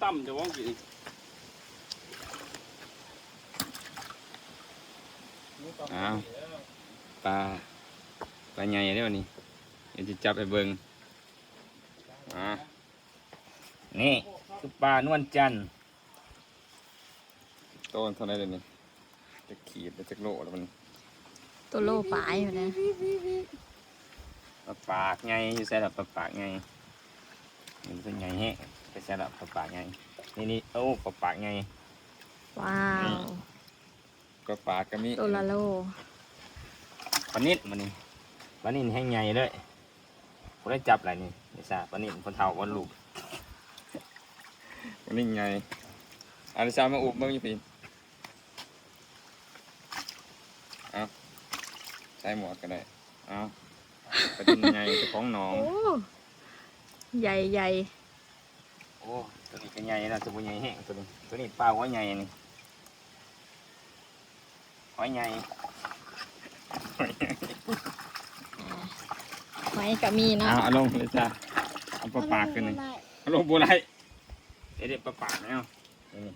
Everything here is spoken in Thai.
ตั้มจะว่างกี่อ้าวปลาใหญ่ได้วันนี้เดี๋ยวจะจับไปเบิ่งนี่คือปลานวลจันทร์ต้นเท่าไรเลยนี่จะขีดจะโลแล้วมัน ตัวโลปลายอยู่นะ ปากไงอยู่ใส่แบบปากไงมันเป็นไงแฮะไปใส่แบบปากไงนี่โอ้ปากไง ว้าว ก็ปากก็มี ตัวละโล ปนิดมันนี่ปนิดแห้งใหญ่เลยผมได้จับอะไรนี่ไม่ทราบปนิดคนเท่าวันลูกปนิดไงอาริซามาอุบเมื่อกี้พี่เอาใส่หมวกก็ได้เอาปนิดไงเจ้าของหนอง โอ้ใหญ่ใหญ่ โอ้ตัวนี้ก็ใหญ่นะตัวใหญ่แห้งตัวนี้ปลาหัวใหญ่นี่หัวใหญ่ ไว้ก็มีเนาะ เอาลงเลยจ้าเอาปลาปากขึ้นเลยเอาลงบัวไรเด็ดปลาปากแล้วนี่